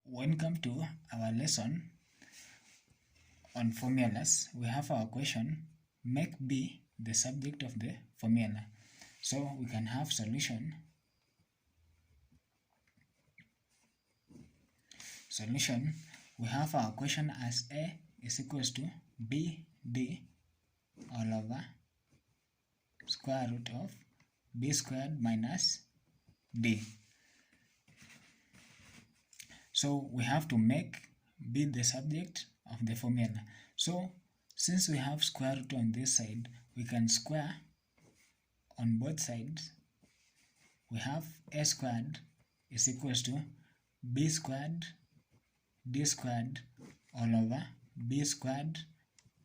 When come to our lesson on formulas, we have our question, make B the subject of the formula. So we can have solution. We have our question as A is equals to BD all over square root of B squared minus D. So we have to make B the subject of the formula. So since we have square root on this side, we can square on both sides. We have A squared is equals to B squared D squared all over B squared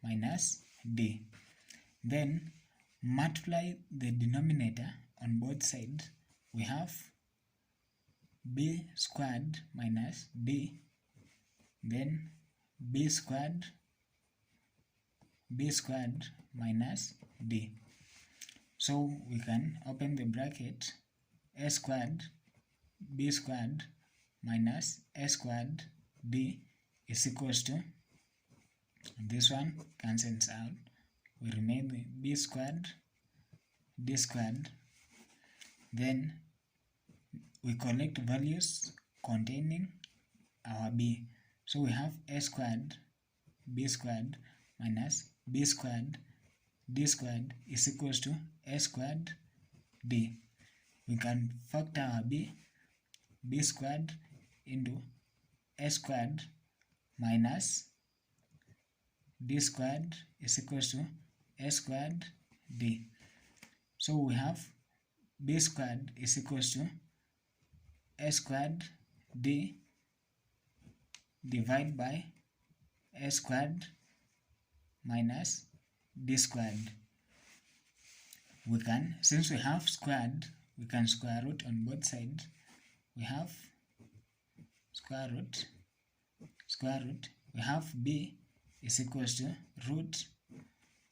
minus D. Then multiply the denominator on both sides. We have B squared minus D, then B squared minus D. So we can open the bracket, A squared B squared minus A squared D is equals to, this one cancels out, we remain B squared D squared. Then we collect values containing our B. So we have A squared B squared minus B squared D squared is equals to A squared D. We can factor our B squared into A squared minus D squared is equals to A squared D. So we have B squared is equals to A squared D divided by A squared minus D squared. We can, since we have squared, we can square root on both sides. We have square root. We have B is equals to root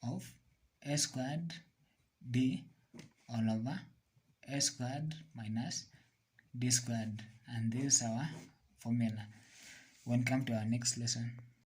of A squared D all over A squared minus D squared, and this is our formula. When come to our next lesson.